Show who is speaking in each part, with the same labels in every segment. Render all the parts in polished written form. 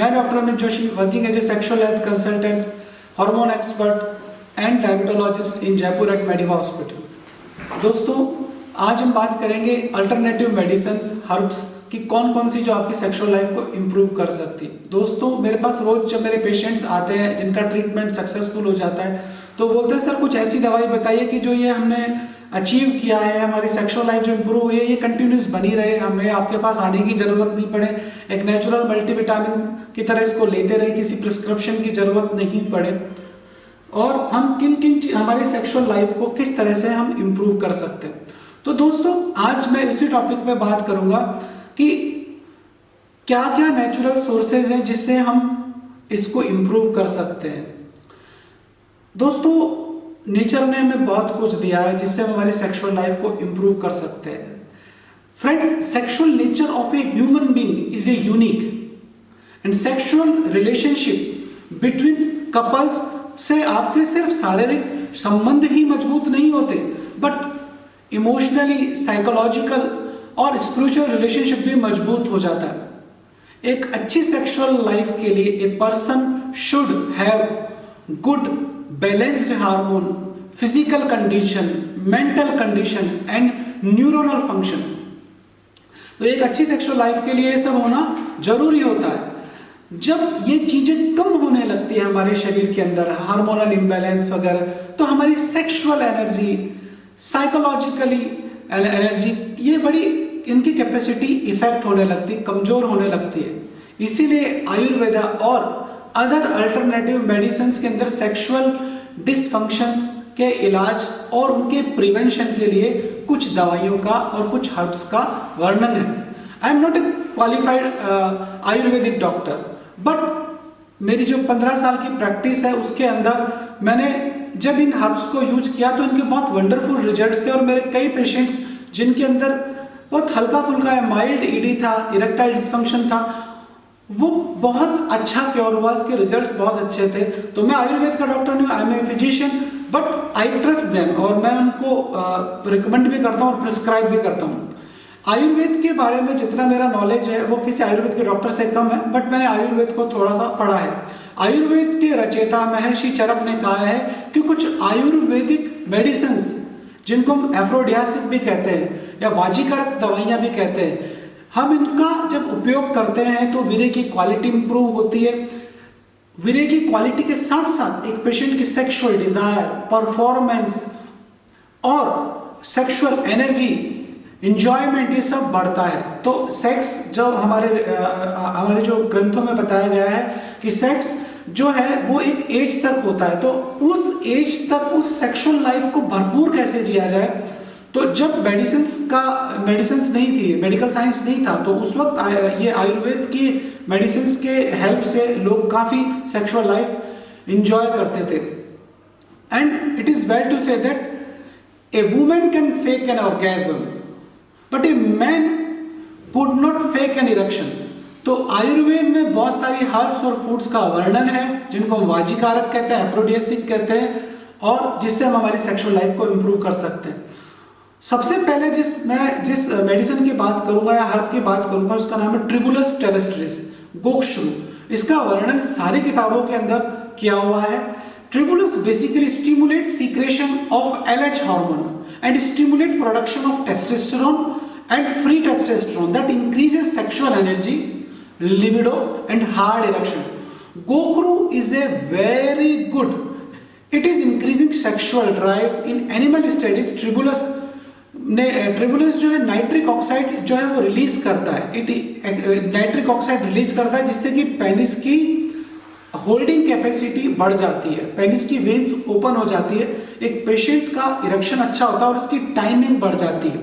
Speaker 1: मैं doctor Amit Joshi, working as a sexual health consultant, hormone expert and diabetologist in Jaipur at Mediva hospital. दोस्तों, आज हम बात करेंगे अल्टरनेटिव मेडिसिन्स, हर्ब्स कि कौन कौन सी जो आपकी सेक्सुअल लाइफ को इम्प्रूव कर सकती है। दोस्तों, मेरे पास रोज जब मेरे पेशेंट्स आते हैं जिनका ट्रीटमेंट सक्सेसफुल हो जाता है तो बोलते हैं सर कुछ ऐसी दवाई बताइए कि जो ये हमने अचीव किया है, हमारी सेक्सुअल लाइफ जो इम्प्रूव हुई है ये कंटिन्यूस बनी रहे, हमें आपके पास आने की जरूरत नहीं पड़े, एक नेचुरल मल्टीविटामिन की तरह इसको लेते रहे, किसी प्रिस्क्रिप्शन की जरूरत नहीं पड़े, और हम किन किन हमारी सेक्सुअल लाइफ को किस तरह से हम इम्प्रूव कर सकते हैं। तो दोस्तों, आज मैं इसी टॉपिक पे बात करूंगा कि क्या क्या नेचुरल सोर्सेज हैं जिससे हम इसको इम्प्रूव कर सकते हैं। दोस्तों, नेचर ने हमें बहुत कुछ दिया है जिससे हम हमारी सेक्सुअल लाइफ को इम्प्रूव कर सकते हैं। Friends, sexual nature of a human being is a unique and sexual relationship between couples से आपके सिर्फ शारीरिक संबंध ही मजबूत नहीं होते, बट इमोशनली, साइकोलॉजिकल और स्पिरिचुअल रिलेशनशिप भी मजबूत हो जाता है। एक अच्छी सेक्सुअल लाइफ के लिए a person should have good balanced hormone, physical condition, mental condition and neuronal function. तो एक अच्छी सेक्सुअल लाइफ के लिए ये सब होना जरूरी होता है। जब ये चीजें कम होने लगती है हमारे शरीर के अंदर, हार्मोनल इम्बैलेंस वगैरह, तो हमारी सेक्सुअल एनर्जी, साइकोलॉजिकली एनर्जी, ये बड़ी इनकी कैपेसिटी इफेक्ट होने लगती, कमजोर होने लगती है। इसीलिए आयुर्वेदा और अदर अल्टरनेटिव मेडिसिन के अंदर सेक्सुअल डिसफंक्शंस के इलाज और उनके प्रिवेंशन के लिए कुछ दवाइयों का और कुछ हर्ब्स का वर्णन है। I am not a qualified Ayurvedic doctor, but मेरी जो 15 साल की प्रैक्टिस है उसके अंदर मैंने जब इन हर्ब्स को यूज किया तो इनके बहुत वंडरफुल रिजल्ट्स थे, और मेरे कई पेशेंट्स जिनके अंदर बहुत हल्का फुल्का माइल्ड ईडी था, इरेक्टाइल डिसफंक्शन था, वो बहुत अच्छा क्योर हुआ, उसके रिजल्ट्स बहुत अच्छे थे। तो मैं आयुर्वेद का डॉक्टर नहीं हूँ, I am a physician, but I trust them और मैं उनको रिकमेंड भी करता हूँ और प्रिस्क्राइब भी करता हूँ। आयुर्वेद के बारे में जितना मेरा नॉलेज है वो किसी आयुर्वेद के डॉक्टर से कम है, बट मैंने आयुर्वेद को थोड़ा सा पढ़ा है। आयुर्वेद के रचयिता महर्षि चरक ने कहा है कि कुछ आयुर्वेदिक मेडिसिन जिनको हम एफ्रोडियासिक भी कहते हैं या वाजीकारक दवाइयाँ भी कहते हैं, हम इनका जब उपयोग करते हैं तो वीर्य की क्वालिटी इंप्रूव होती है। वीर्य की क्वालिटी के साथ साथ एक पेशेंट की सेक्सुअल डिजायर, परफॉर्मेंस और सेक्सुअल एनर्जी, इंजॉयमेंट, ये सब बढ़ता है। तो सेक्स जो हमारे जो ग्रंथों में बताया गया है कि सेक्स जो है वो एक एज तक होता है, तो उस एज तक उस सेक्सुअल लाइफ को भरपूर कैसे जिया जाए। तो जब मेडिसिन्स नहीं थी, मेडिकल साइंस नहीं था, तो उस वक्त ये आयुर्वेद की मेडिसिन्स के हेल्प से लोग काफी सेक्सुअल लाइफ एंजॉय करते थे। And it is well to say that a woman can fake an orgasm but a man could not fake an erection. तो आयुर्वेद में बहुत सारी हर्ब्स और फूड्स का वर्णन है जिनको हम वाजीकारक कहते हैं, एफ्रोडियासिक कहते हैं, और जिससे हम हमारी सेक्सुअल लाइफ को इम्प्रूव कर सकते हैं। सबसे पहले जिस मेडिसिन की बात करूंगा या हर्ब की बात करूंगा उसका नाम है ट्रिबुलस टेरेस्ट्रिस, गोक्षरू। इसका वर्णन सारी किताबों के अंदर किया हुआ है। Tribulus basically stimulate secretion of LH hormone and stimulate production of testosterone and free testosterone that increases sexual energy, libido and hard erection. Gokru is a very good. It is increasing sexual drive in animal studies. Tribulus जो है nitric oxide जो है वो release करता है, nitric oxide release करता है जिससे कि पेनिस की होल्डिंग कैपेसिटी बढ़ जाती है, पेनिस की वेन्स ओपन हो जाती है, एक पेशेंट का इरेक्शन अच्छा होता है और उसकी टाइमिंग बढ़ जाती है,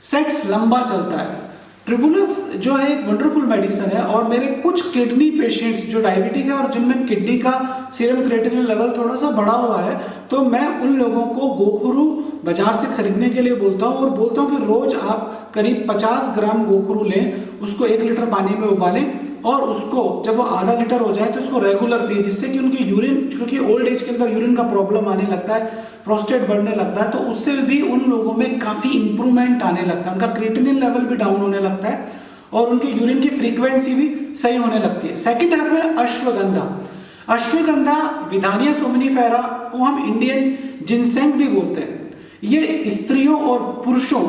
Speaker 1: सेक्स लंबा चलता है। ट्रिबुलस जो है एक वंडरफुल मेडिसिन है, और मेरे कुछ किडनी पेशेंट्स जो डायबिटिक है और जिनमें किडनी का सीरम क्रिएटिनिन लेवल थोड़ा सा बढ़ा हुआ है, तो मैं उन लोगों को गोखरू बाजार से खरीदने के लिए बोलता हूँ और बोलता हूँ कि रोज आप करीब 50 ग्राम गोखरू लें, उसको 1 लीटर पानी में उबालें और उसको जब वो आधा लीटर हो जाए तो उसको रेगुलर पिए, जिससे कि उनकी यूरिन, क्योंकि ओल्ड एज के अंदर यूरिन का प्रॉब्लम आने लगता है, प्रोस्टेट बढ़ने लगता है, तो उससे भी उन लोगों में काफ़ी इंप्रूवमेंट आने लगता है, उनका क्रिएटिनिन लेवल भी डाउन होने लगता है और उनके यूरिन की फ्रीक्वेंसी भी सही होने लगती है। सेकंड हर्ब है अश्वगंधा। अश्वगंधा विदानिया सोमनीफेरा को हम इंडियन जिनसेंग भी बोलते हैं। ये स्त्रियों और पुरुषों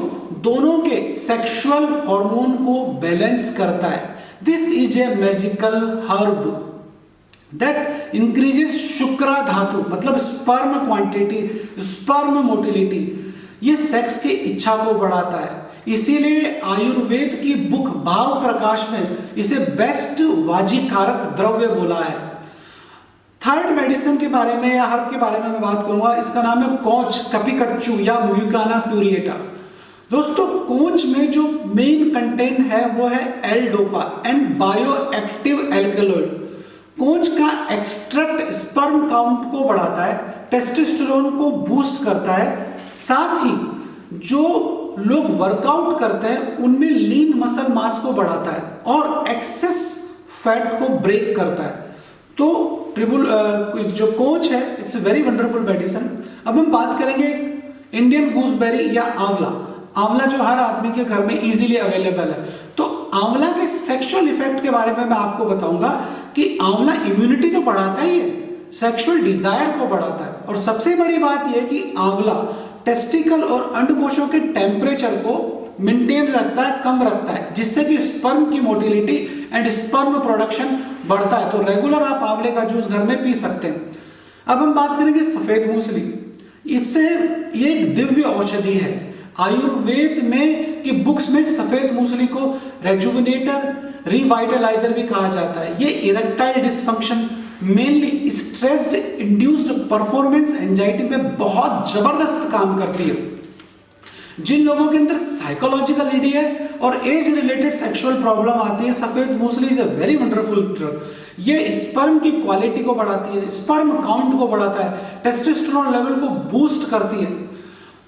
Speaker 1: दोनों के सेक्सुअल हार्मोन को बैलेंस करता है। This is a magical herb that increases shukra dhatu, मतलब स्पर्म क्वांटिटी, स्पर्म मोटिलिटी। ये सेक्स की इच्छा को बढ़ाता है। इसीलिए आयुर्वेद की बुक भाव प्रकाश में इसे बेस्ट वाजीकारक द्रव्य बोला है। थर्ड मेडिसिन के बारे में या हर्ब के बारे में मैं बात करूंगा, इसका नाम है कोंच कपिकच्चू या म्यूकाना प्यूरिएटा। दोस्तों कोंच में जो मेन कंटेंट है वो है L-dopa and bio active alkaloid. Konch का एक्सट्रैक्ट स्पर्म काउंट को बढ़ाता है, टेस्टोस्टेरोन को बूस्ट करता है, साथ ही जो लोग वर्कआउट करते हैं उनमें लीन मसल मास को बढ़ाता है और एक्सेस फैट को ब्रेक करता है। तो जो कोंच है इट्स वेरी वंडरफुल मेडिसिन। अब हम बात करेंगे इंडियन गूसबेरी या आंवला। आंवला जो हर आदमी के घर में इजीली अवेलेबल है। तो आंवला के सेक्सुअल इफेक्ट के बारे में मैं आपको बताऊंगा कि आंवला इम्यूनिटी तो बढ़ाता ही है, सेक्सुअल डिजायर को बढ़ाता है, और सबसे बड़ी बात यह कि आंवला टेस्टिकल और अंडकोशों के टेम्परेचर को मेंटेन रखता है, कम रखता है, जिससे कि स्पर्म की मोटिलिटी एंड स्पर्म प्रोडक्शन बढ़ता है। तो रेगुलर आप आंवले का जूस घर में पी सकते हैं। अब हम बात करेंगे सफेद मूसली। इससे ये एक दिव्य औषधि है। आयुर्वेद में की बुक्स में सफेद मूसली को रेजुविनेटर, रिवाइटलाइजर भी कहा जाता है। ये erectile dysfunction, mainly stressed induced performance anxiety में बहुत जबरदस्त काम करती है। जिन लोगों के अंदर साइकोलॉजिकल ईडी है और एज रिलेटेड सेक्सुअल प्रॉब्लम आती है, safed musli is a very wonderful drug. ये स्पर्म की क्वालिटी को बढ़ाती है, स्पर्म काउंट को बढ़ाता है, टेस्टोस्टेरोन लेवल को बूस्ट करती है,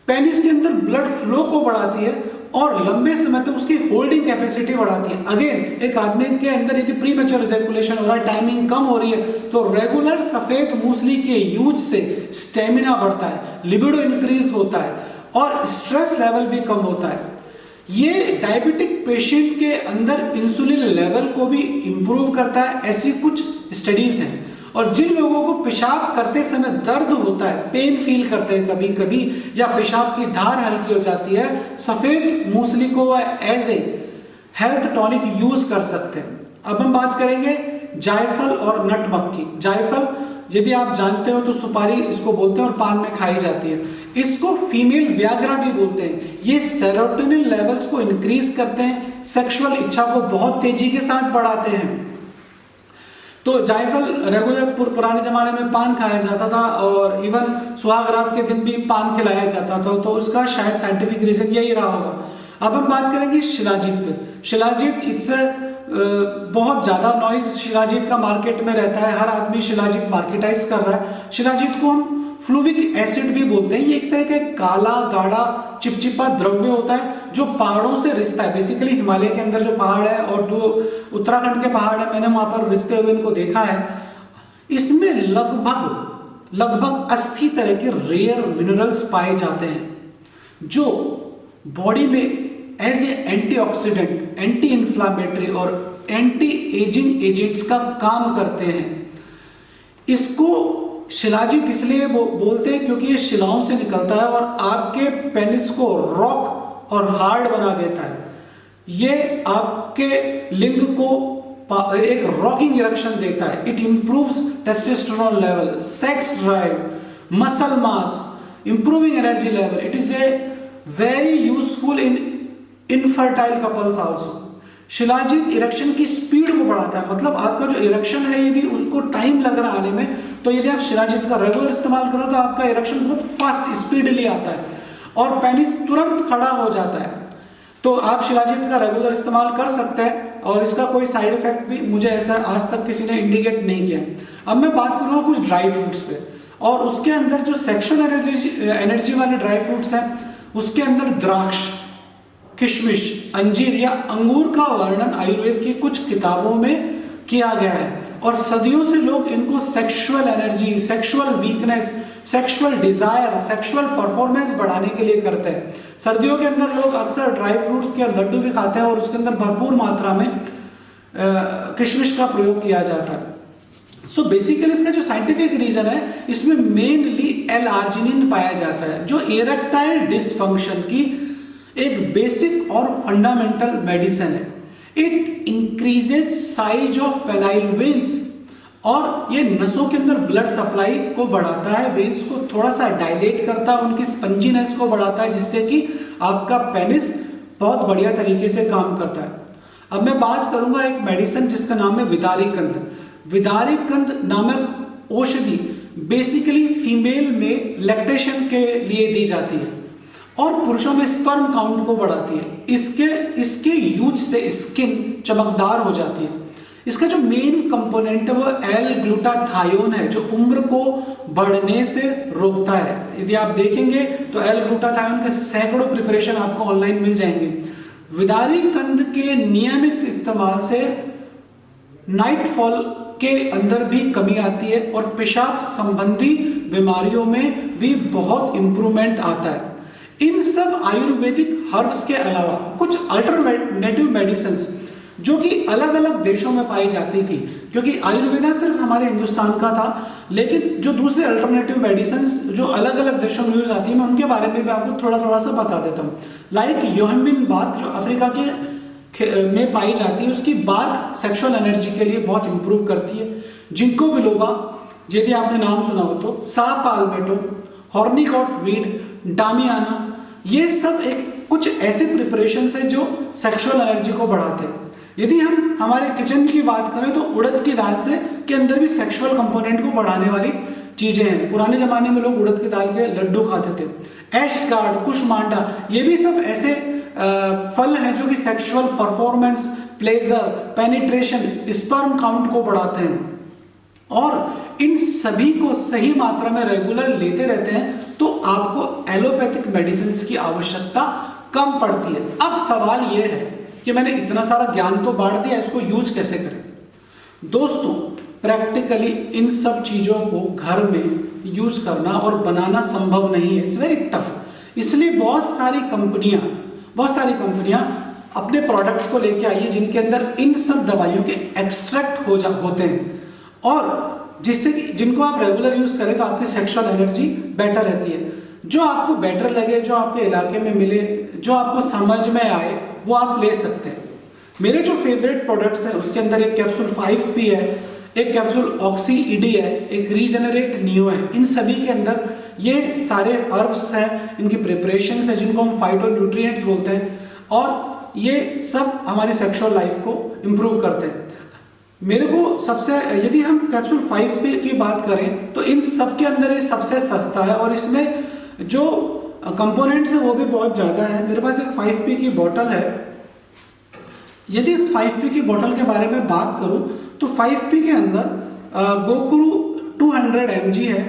Speaker 1: पेनिस के अंदर ब्लड फ्लो को बढ़ाती है और लंबे समय तक उसकी होल्डिंग कैपेसिटी बढ़ाती है। अगेन एक आदमी के अंदर यदि प्रीमेच्योर इजैकुलेशन हो रहा है, टाइमिंग कम हो रही है, तो रेगुलर सफेद मूसली के यूज से स्टेमिना बढ़ता है, लिबिडो इंक्रीज होता है और स्ट्रेस लेवल भी कम होता है। ये डायबिटिक पेशेंट के अंदर इंसुलिन लेवल को भी इंप्रूव करता है, ऐसी कुछ स्टडीज हैं। और जिन लोगों को पेशाब करते समय दर्द होता है, पेन फील करते हैं कभी कभी, या पेशाब की धार हल्की हो जाती है, सफेद मूसली को वह as a health tonic use कर सकते हैं। अब हम बात करेंगे जायफल और नटमक्खी। जायफल यदि आप जानते हो तो सुपारी इसको बोलते हैं और पान में खाई जाती है। इसको फीमेल व्याग्रा भी बोलते हैं। ये सेरोटोनिन लेवल्स को इंक्रीज करते हैं, सेक्सुअल इच्छा को बहुत तेजी के साथ बढ़ाते हैं। तो जायफल रेगुलर पुराने जमाने में पान खाया जाता था और इवन सुहागरात के दिन भी पान खिलाया जाता था, तो उसका शायद साइंटिफिक रीजन यही रहा होगा। अब हम बात करेंगे शिलाजीत पे। शिलाजीत इससे बहुत ज्यादा नॉइज शिलाजीत का मार्केट में रहता है, हर आदमी शिलाजीत मार्केटाइज कर रहा है। शिलाजीत को हम फ्लूविक एसिड भी बोलते हैं। ये एक तरह का काला गाढ़ा चिपचिपा द्रव्य होता है जो पहाड़ों से रिसता है। बेसिकली हिमालय के अंदर जो पहाड़ है और जो उत्तराखंड के पहाड़ है, मैंने वहां पर रिसते हुए इनको देखा है। इसमें लगभग 80 तरह के रेयर मिनरल्स पाए जाते हैं जो बॉडी में as a antioxidant, anti inflammatory और एंटी एजिंग एजेंट्स का काम करते हैं। इसको शिलाजीत इसलिए बोलते हैं क्योंकि ये शिलाओं से निकलता है और आपके पेनिस को रॉक और हार्ड बना देता है। ये आपके लिंग को एक रॉकिंग इरेक्शन देता है। It improves testosterone level, sex drive, muscle mass, improving energy level. It is a very useful in infertile couples also. Shilajit erection की स्पीड को बढ़ाता है, मतलब आपका जो इरेक्शन है यदि उसको टाइम लग रहा आने में, तो यदि आप शिलाजीत का रेगुलर इस्तेमाल करो तो आपका इरेक्शन बहुत फास्ट स्पीडली आता है और पेनिस तुरंत खड़ा हो जाता है। तो आप शिलाजीत का रेगुलर इस्तेमाल कर सकते हैं और इसका कोई साइड इफेक्ट भी मुझे ऐसा आज तक किसी ने इंडिकेट नहीं किया। अब मैं बात करूँगा कुछ ड्राई फ्रूट्स पे, और उसके अंदर जो सेक्सुअल एनर्जी वाले ड्राई फ्रूट्स हैं उसके अंदर द्राक्ष, किशमिश, अंजीर या अंगूर का वर्णन आयुर्वेद की कुछ किताबों में किया गया है और सदियों से लोग इनको sexual energy, sexual weakness, sexual desire, sexual performance बढ़ाने के लिए करते हैं। सर्दियों के अंदर लोग अक्सर ड्राई फ्रूट्स के लड्डू भी खाते हैं और उसके अंदर भरपूर मात्रा में किशमिश का प्रयोग किया जाता है। सो बेसिकली इसका जो साइंटिफिक रीजन है, इसमें मेनली एल-आर्जिनिन पाया जाता है, जो इरेक्टाइल डिसफंक्शन की एक बेसिक और फंडामेंटल मेडिसिन है। It increases size of penile veins, और ये नसों के अंदर ब्लड सप्लाई को बढ़ाता है, वेन्स को थोड़ा सा डायलेट करता है, उनकी स्पंजीनेस को बढ़ाता है, जिससे कि आपका पेनिस बहुत बढ़िया तरीके से काम करता है। अब मैं बात करूंगा एक मेडिसिन जिसका नाम है विदारिकंद। विदारिकंद नामक औषधि बेसिकली फीमेल में लैक्टेशन के लिए दी जाती है और पुरुषों में स्पर्म काउंट को बढ़ाती है। इसके यूज से स्किन चमकदार हो जाती है। इसका जो मेन कंपोनेंट है वो एल-ग्लूटाथायोन है, जो उम्र को बढ़ने से रोकता है। यदि आप देखेंगे तो एल-ग्लूटाथायोन के सैकड़ों प्रिपरेशन आपको ऑनलाइन मिल जाएंगे। विदारिकंद के नियमित इस्तेमाल से नाइटफॉल के अंदर भी कमी आती है और पेशाब संबंधी बीमारियों में भी बहुत इंप्रूवमेंट आता है। इन सब आयुर्वेदिक हर्ब्स के अलावा कुछ अल्टरनेटिव मेडिसिन जो कि अलग अलग देशों में पाई जाती थी, क्योंकि आयुर्वेदा सिर्फ हमारे हिंदुस्तान का था, लेकिन जो दूसरे अल्टरनेटिव मेडिसिन जो अलग अलग देशों में यूज आती है, मैं उनके बारे में भी आपको थोड़ा थोड़ा सा बता देता हूँ। लाइक योहम्बिन बार्क जो अफ्रीका के में पाई जाती है, उसकी बार्क सेक्सुअल एनर्जी के लिए बहुत इंप्रूव करती है। जिंको बिलोबा, यदि आपने नाम सुना हो तो, सा पाल्मेटो, हॉर्निकॉट वीड, डामियाना, ये सब कुछ ऐसे प्रिपरेशन है जो सेक्सुअल एनर्जी को बढ़ाते हैं। यदि हम हमारे किचन की बात करें तो उड़द की दाल से के अंदर भी सेक्सुअल कंपोनेंट को बढ़ाने वाली चीजें हैं। पुराने जमाने में लोग उड़द की दाल के लड्डू खाते थे। एशगार्ड, कुशमांडा, ये भी सब ऐसे फल हैं जो कि sexual performance, pleasure, penetration, sperm count को बढ़ाते हैं, और इन सभी को सही मात्रा में रेगुलर लेते रहते हैं तो आपको एलोपैथिक मेडिसिन की आवश्यकता कम पड़ती है। अब सवाल यह है कि मैंने इतना सारा ज्ञान तो बांट दिया, इसको यूज कैसे करें? दोस्तों, प्रैक्टिकली इन सब चीजों को घर में यूज करना और बनाना संभव नहीं है। It's very tough. इसलिए बहुत सारी कंपनियां अपने प्रोडक्ट्स को लेके आई है जिनके अंदर इन सब दवाइयों के एक्सट्रैक्ट होते हैं, और जिससे जिनको आप रेगुलर यूज करें तो आपकी सेक्सुअल एनर्जी बेटर रहती है। जो आपको बेटर लगे, जो आपके इलाके में मिले, जो आपको समझ में आए, वो आप ले सकते हैं। मेरे जो फेवरेट प्रोडक्ट्स हैं उसके अंदर एक कैप्सूल 5P है, एक कैप्सूल ऑक्सी ईडी है, एक रीजनरेट नियो है। इन सभी के अंदर ये सारे हर्ब्स हैं, इनकी प्रिपरेशंस है जिनको हम फाइटोन्यूट्रिएंट्स बोलते हैं, और ये सब हमारी सेक्सुअल लाइफ को इंप्रूव करते हैं। मेरे को सबसे, यदि हम कैप्सूल 5P की बात करें तो इन सब के अंदर ये सबसे सस्ता है और इसमें जो कंपोनेंट्स है वो भी बहुत ज़्यादा है। मेरे पास एक 5P की बोतल है। यदि इस 5P की बोतल के बारे में बात करूं तो 5P के अंदर गोखुरु 200 mg है,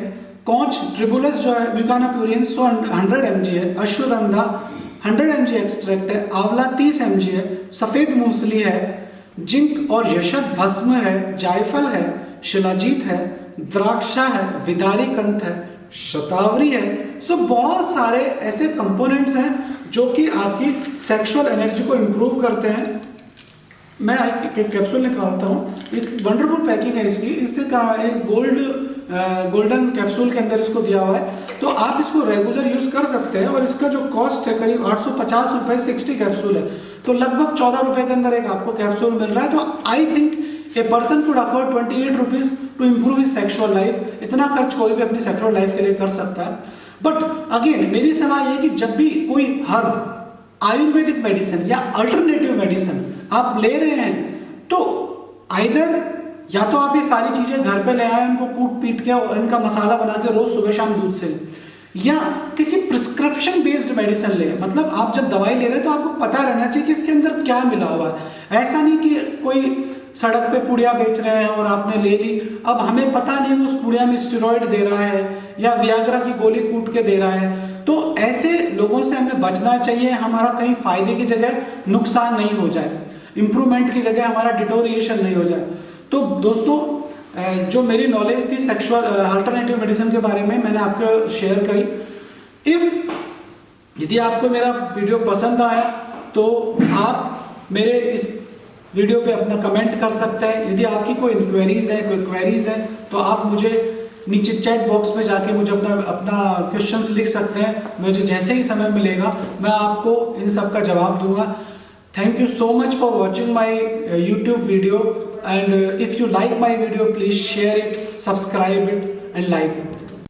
Speaker 1: कॉच ट्रिबुलस जो है, म्यूकाना प्यूरियंस 100 mg है, अश्वगंधा 100 mg एक्सट्रैक्ट है, आंवला 30 mg है, सफ़ेद मूंगफली है, जिंक और यशत भस्म है, जायफल है, शिलाजीत है, द्राक्षा है, विदारिकंद है, शतावरी है। सो बहुत सारे ऐसे कंपोनेंट्स हैं जो कि आपकी सेक्सुअल एनर्जी को इंप्रूव करते हैं। मैं एक कैप्सूल निकालता हूँ, एक वंडरफुल पैकिंग है इसकी। इससे कहा है गोल्डन कैप्सूल के अंदर इसको दिया हुआ है, तो आप इसको रेगुलर यूज कर सकते हैं। और इसका जो कॉस्ट है करीब 850 रुपये, 60 कैप्सूल है, तो लगभग 14 रुपये के अंदर एक आपको कैप्सूल मिल रहा है। तो I think a person could afford 28 rupees to improve his sexual life. इतना खर्च कोई भी अपनी सेक्सुअल लाइफ के लिए कर सकता है। बट अगेन मेरी सलाह ये कि जब भी कोई हर्ब, आयुर्वेदिक मेडिसिन या अल्टरनेटिव मेडिसिन आप ले रहे हैं तो आइदर या तो आप ये सारी चीजें घर पे ले आए, उनको कूट पीट के और इनका मसाला बना के रोज सुबह शाम दूध से, या किसी प्रिस्क्रिप्शन बेस्ड मेडिसिन ले। मतलब आप जब दवाई ले रहे हैं तो आपको पता रहना चाहिए कि इसके अंदर क्या मिला हुआ है। ऐसा नहीं कि कोई सड़क पे पुड़िया बेच रहे हैं और आपने ले ली, अब हमें पता नहीं वो उस पुड़िया में स्टेरॉइड दे रहा है या वियाग्रा की गोली कूट के दे रहा है। तो ऐसे लोगों से हमें बचना चाहिए। हमारा कहीं फायदे की जगह नुकसान नहीं हो जाए, इंप्रूवमेंट की जगह हमारा डिटोरिएशन नहीं हो जाए। तो दोस्तों, जो मेरी नॉलेज थी सेक्सुअल अल्टरनेटिव मेडिसिन के बारे में मैंने आपको शेयर करी। यदि आपको मेरा वीडियो पसंद आया तो आप मेरे इस वीडियो पे अपना कमेंट कर सकते हैं। यदि आपकी कोई इंक्वायरीज है तो आप मुझे नीचे चैट बॉक्स में जाके मुझे अपना क्वेश्चंस लिख सकते हैं। मुझे जैसे ही समय मिलेगा मैं आपको इन सब का जवाब दूंगा। Thank you so much for watching my YouTube video and if you like my video please share it, subscribe it and like it.